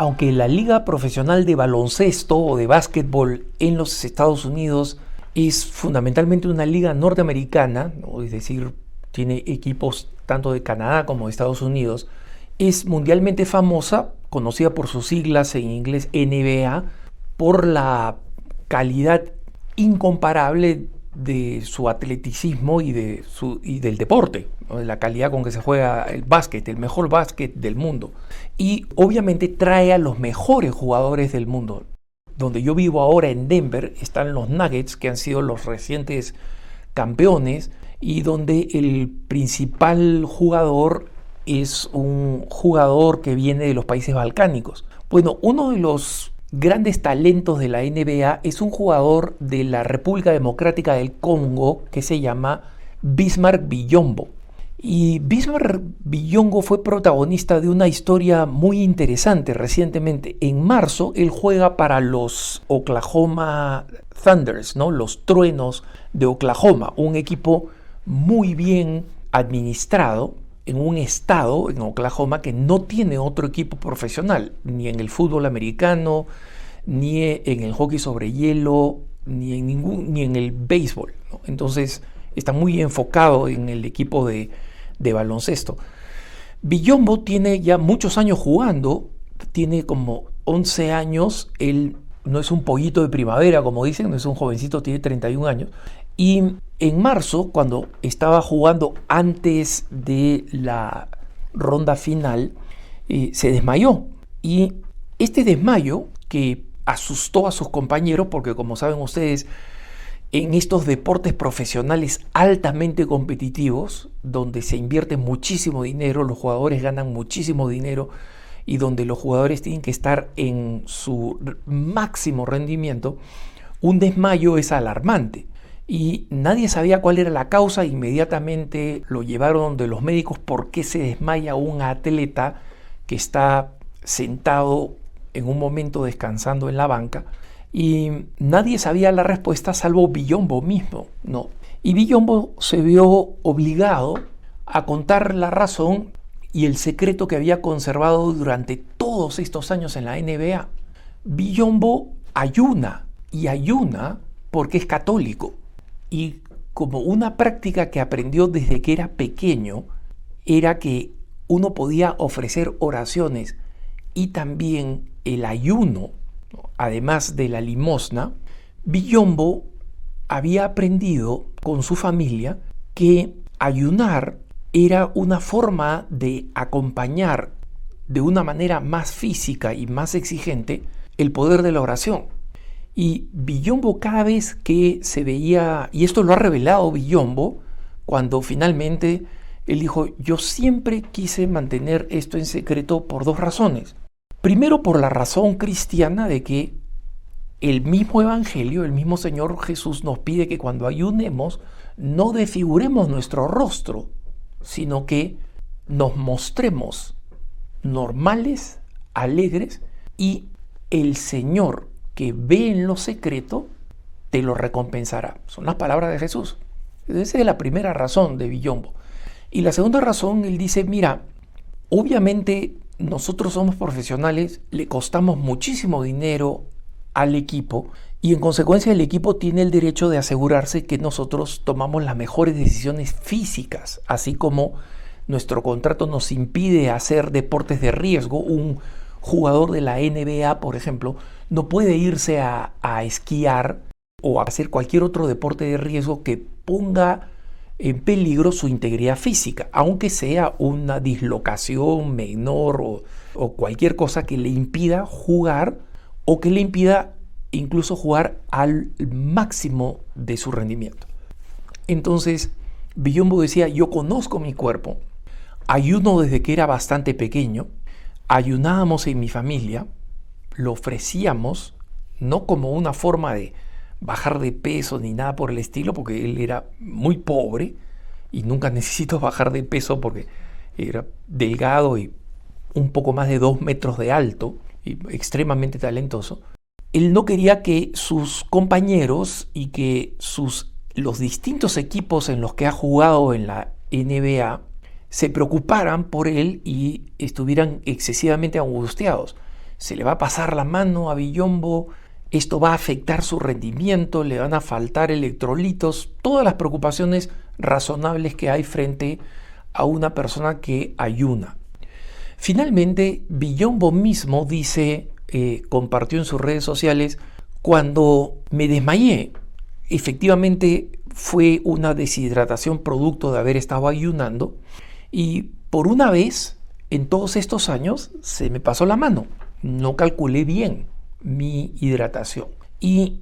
Aunque la liga profesional de baloncesto o de básquetbol en los Estados Unidos es fundamentalmente una liga norteamericana, ¿no? Es decir, tiene equipos tanto de Canadá como de Estados Unidos, es mundialmente famosa, conocida por sus siglas en inglés NBA, por la calidad incomparable de su atleticismo y del deporte, ¿no? De la calidad con que se juega el básquet, el mejor básquet del mundo. Y obviamente trae a los mejores jugadores del mundo. Donde yo vivo ahora en Denver están los Nuggets, que han sido los recientes campeones, y donde el principal jugador es un jugador que viene de los países balcánicos. Bueno, uno de los grandes talentos de la NBA es un jugador de la República Democrática del Congo que se llama Bismack Biyombo. Y Bismack Biyombo fue protagonista de una historia muy interesante recientemente. En marzo él juega para los Oklahoma Thunders, ¿no? Los Truenos de Oklahoma, un equipo muy bien administrado en un estado, en Oklahoma, que no tiene otro equipo profesional, ni en el fútbol americano, ni en el hockey sobre hielo, ni en el béisbol, ¿no? Entonces está muy enfocado en el equipo de baloncesto. Biyombo tiene ya muchos años jugando, tiene como 11 años, él no es un pollito de primavera, como dicen, no es un jovencito, tiene 31 años. Y en marzo, cuando estaba jugando antes de la ronda final, se desmayó. Y este desmayo, que asustó a sus compañeros, porque como saben ustedes, en estos deportes profesionales altamente competitivos, donde se invierte muchísimo dinero, los jugadores ganan muchísimo dinero y donde los jugadores tienen que estar en su máximo rendimiento, un desmayo es alarmante. Y nadie sabía cuál era la causa, inmediatamente lo llevaron de los médicos. ¿Por qué se desmaya un atleta que está sentado en un momento descansando en la banca? Y nadie sabía la respuesta salvo Biyombo mismo, ¿no? Y Biyombo se vio obligado a contar la razón y el secreto que había conservado durante todos estos años en la NBA. Biyombo ayuna, y ayuna porque es católico. Y como una práctica que aprendió desde que era pequeño, era que uno podía ofrecer oraciones y también el ayuno, ¿no? Además de la limosna. Biyombo había aprendido con su familia que ayunar era una forma de acompañar de una manera más física y más exigente el poder de la oración. Y Biyombo, cada vez que se veía, y esto lo ha revelado Biyombo, cuando finalmente él dijo: yo siempre quise mantener esto en secreto por dos razones. Primero, por la razón cristiana de que el mismo Evangelio, el mismo Señor Jesús nos pide que cuando ayunemos no desfiguremos nuestro rostro, sino que nos mostremos normales, alegres, y el Señor, que ve en lo secreto, te lo recompensará. Son las palabras de Jesús. Esa es la primera razón de Biyombo. Y la segunda razón, él dice: mira, obviamente nosotros somos profesionales, le costamos muchísimo dinero al equipo y en consecuencia el equipo tiene el derecho de asegurarse que nosotros tomamos las mejores decisiones físicas, así como nuestro contrato nos impide hacer deportes de riesgo. Un jugador de la NBA, por ejemplo, no puede irse a esquiar o a hacer cualquier otro deporte de riesgo que ponga en peligro su integridad física, aunque sea una dislocación menor o cualquier cosa que le impida jugar o que le impida incluso jugar al máximo de su rendimiento. Entonces, Biyombo decía: yo conozco mi cuerpo, ayuno desde que era bastante pequeño, ayunábamos en mi familia, lo ofrecíamos no como una forma de bajar de peso ni nada por el estilo, porque él era muy pobre y nunca necesitó bajar de peso porque era delgado y un poco más de 2 metros de alto y extremadamente talentoso. Él no quería que sus compañeros y que los distintos equipos en los que ha jugado en la NBA se preocuparan por él y estuvieran excesivamente angustiados, se le va a pasar la mano a Billombo, esto va a afectar su rendimiento, le van a faltar electrolitos, todas las preocupaciones razonables que hay frente a una persona que ayuna. Finalmente, Billombo mismo dice, compartió en sus redes sociales, cuando me desmayé, efectivamente fue una deshidratación producto de haber estado ayunando y por una vez en todos estos años se me pasó la mano, no calculé bien mi hidratación. Y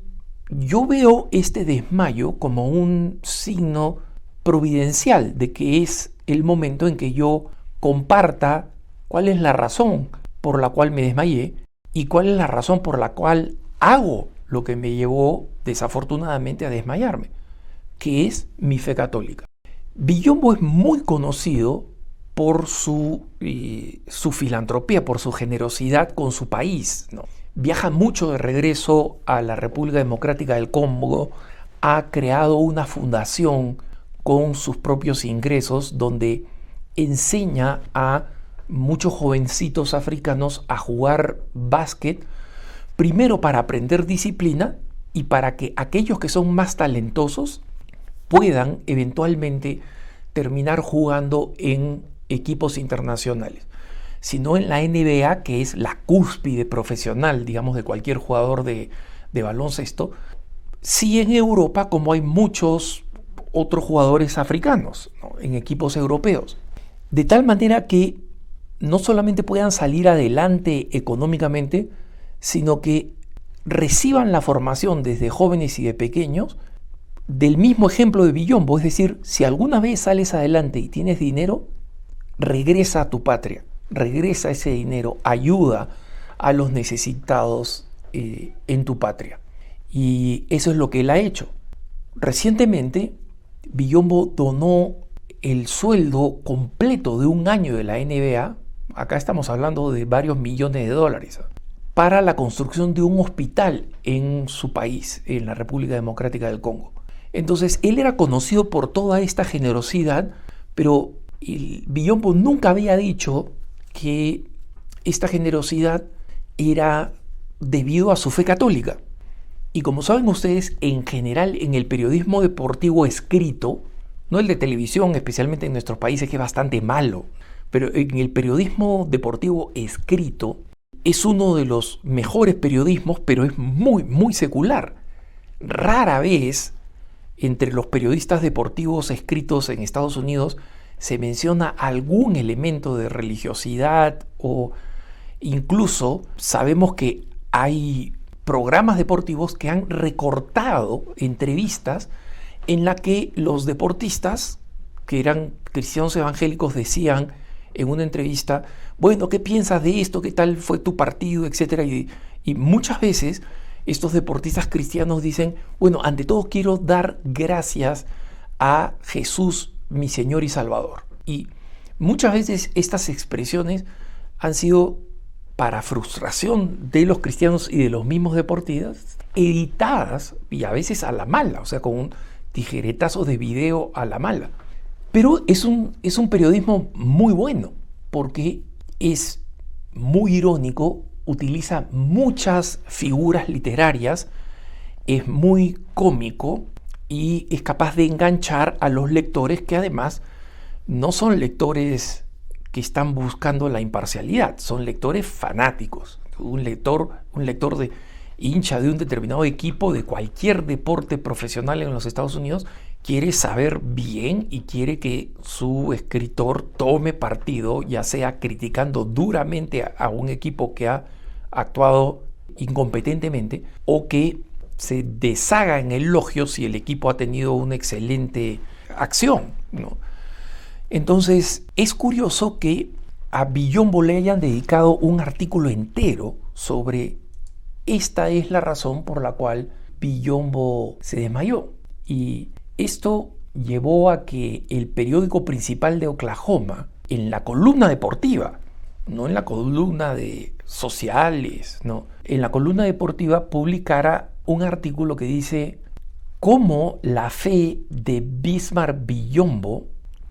yo veo este desmayo como un signo providencial de que es el momento en que yo comparta cuál es la razón por la cual me desmayé y cuál es la razón por la cual hago lo que me llevó desafortunadamente a desmayarme, que es mi fe católica. Billombo es muy conocido por su filantropía, por su generosidad con su país, ¿no? Viaja mucho de regreso a la República Democrática del Congo, ha creado una fundación con sus propios ingresos donde enseña a muchos jovencitos africanos a jugar básquet, primero para aprender disciplina y para que aquellos que son más talentosos puedan eventualmente terminar jugando en equipos internacionales, sino en la NBA, que es la cúspide profesional, digamos, de cualquier jugador de baloncesto, sí en Europa, como hay muchos otros jugadores africanos, ¿no?, en equipos europeos, de tal manera que no solamente puedan salir adelante económicamente, sino que reciban la formación desde jóvenes y de pequeños del mismo ejemplo de Billombo. Es decir, si alguna vez sales adelante y tienes dinero, regresa a tu patria, regresa ese dinero, ayuda a los necesitados en tu patria. Y eso es lo que él ha hecho. Recientemente, Billombo donó el sueldo completo de un año de la NBA, acá estamos hablando de varios millones de dólares, para la construcción de un hospital en su país, en la República Democrática del Congo. Entonces, él era conocido por toda esta generosidad, pero Billombo nunca había dicho que esta generosidad era debido a su fe católica. Y como saben ustedes, en general en el periodismo deportivo escrito, no el de televisión, especialmente en nuestros países, que es bastante malo, pero en el periodismo deportivo escrito es uno de los mejores periodismos, pero es muy, muy secular. Rara vez entre los periodistas deportivos escritos en Estados Unidos se menciona algún elemento de religiosidad, o incluso sabemos que hay programas deportivos que han recortado entrevistas en la que los deportistas que eran cristianos evangélicos decían en una entrevista, bueno, ¿qué piensas de esto? ¿Qué tal fue tu partido? Etcétera. Y muchas veces estos deportistas cristianos dicen, bueno, ante todo quiero dar gracias a Jesús, mi Señor y Salvador. Y muchas veces estas expresiones han sido para frustración de los cristianos y de los mismos deportistas, editadas y a veces a la mala, o sea, con un tijeretazo de video a la mala. Pero es un periodismo muy bueno, porque es muy irónico, utiliza muchas figuras literarias, es muy cómico y es capaz de enganchar a los lectores que además no son lectores que están buscando la imparcialidad, son lectores fanáticos. Un lector de hincha de un determinado equipo de cualquier deporte profesional en los Estados Unidos quiere saber bien y quiere que su escritor tome partido, ya sea criticando duramente a un equipo que ha actuado incompetentemente o que se deshaga en elogios si el equipo ha tenido una excelente acción, ¿no? Entonces, es curioso que a Billombo le hayan dedicado un artículo entero sobre esta es la razón por la cual Billombo se desmayó. Y esto llevó a que el periódico principal de Oklahoma, en la columna deportiva, no en la columna de sociales, no, en la columna deportiva publicara un artículo que dice cómo la fe de Bismarck Billombo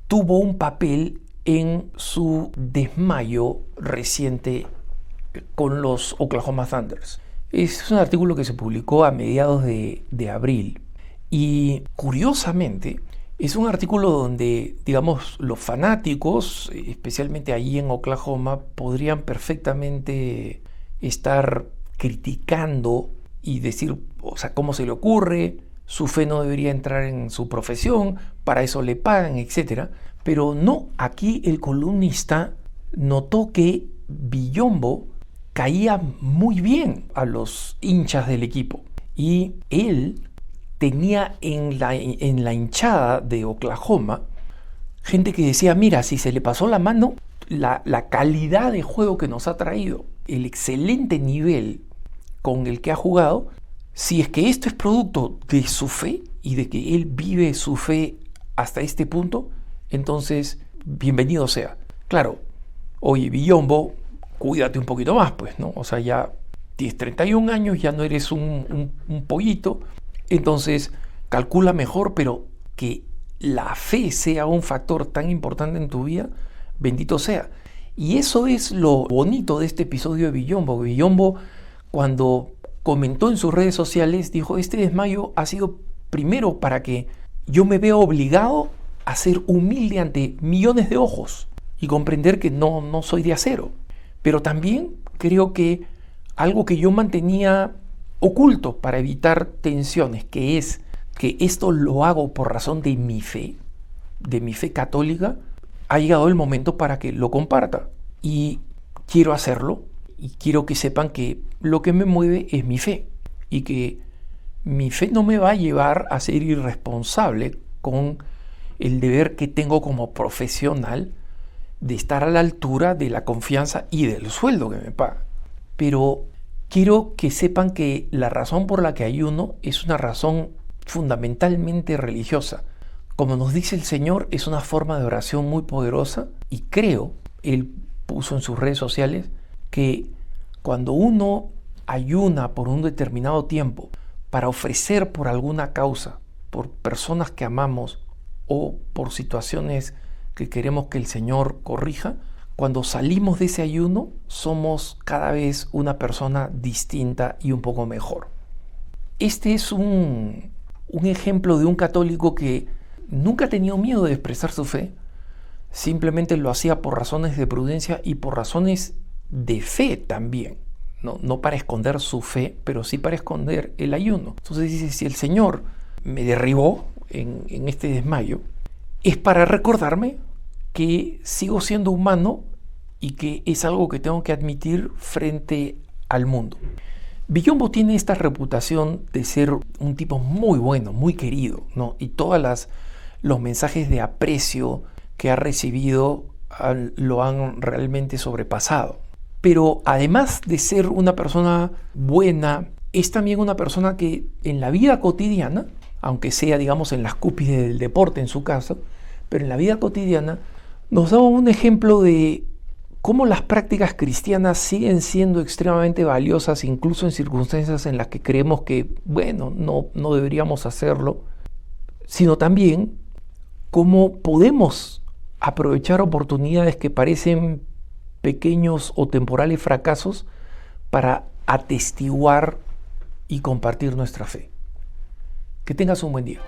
tuvo un papel en su desmayo reciente con los Oklahoma Thunders. Es un artículo que se publicó a mediados de abril y curiosamente es un artículo donde, digamos, los fanáticos, especialmente allí en Oklahoma, podrían perfectamente estar criticando y decir, o sea, cómo se le ocurre, su fe no debería entrar en su profesión, para eso le pagan, etc. Pero no, aquí el columnista notó que Biyombo caía muy bien a los hinchas del equipo y él tenía en la hinchada de Oklahoma gente que decía, mira, si se le pasó la mano, la calidad de juego que nos ha traído, el excelente nivel con el que ha jugado, si es que esto es producto de su fe y de que él vive su fe hasta este punto, entonces bienvenido sea. Claro, oye, Biyombo, cuídate un poquito más, pues, ¿no? O sea, ya tienes 31 años, ya no eres un pollito, entonces calcula mejor, pero que la fe sea un factor tan importante en tu vida, bendito sea. Y eso es lo bonito de este episodio de Biyombo. Biyombo, cuando comentó en sus redes sociales, dijo, este desmayo ha sido primero para que yo me vea obligado a ser humilde ante millones de ojos y comprender que no soy de acero. Pero también creo que algo que yo mantenía oculto para evitar tensiones, que es que esto lo hago por razón de mi fe católica, ha llegado el momento para que lo comparta. Y quiero hacerlo y quiero que sepan que lo que me mueve es mi fe y que mi fe no me va a llevar a ser irresponsable con el deber que tengo como profesional de estar a la altura de la confianza y del sueldo que me pagan. Pero quiero que sepan que la razón por la que ayuno es una razón fundamentalmente religiosa. Como nos dice el Señor, es una forma de oración muy poderosa y creo, Él puso en sus redes sociales, que cuando uno ayuna por un determinado tiempo para ofrecer por alguna causa, por personas que amamos o por situaciones que queremos que el Señor corrija, cuando salimos de ese ayuno somos cada vez una persona distinta y un poco mejor. Este es un ejemplo de un católico que nunca ha tenido miedo de expresar su fe, simplemente lo hacía por razones de prudencia y por razones de fe también, no para esconder su fe, pero sí para esconder el ayuno. Entonces dice, si el Señor me derribó en este desmayo, es para recordarme que sigo siendo humano y que es algo que tengo que admitir frente al mundo. Biyombo tiene esta reputación de ser un tipo muy bueno, muy querido, ¿no? Y todos los mensajes de aprecio que ha recibido lo han realmente sobrepasado. Pero además de ser una persona buena, es también una persona que en la vida cotidiana, aunque sea, digamos, en las cúspides del deporte en su caso, pero en la vida cotidiana nos da un ejemplo de cómo las prácticas cristianas siguen siendo extremadamente valiosas, incluso en circunstancias en las que creemos que, bueno, no deberíamos hacerlo, sino también cómo podemos aprovechar oportunidades que parecen pequeños o temporales fracasos para atestiguar y compartir nuestra fe. Que tengas un buen día.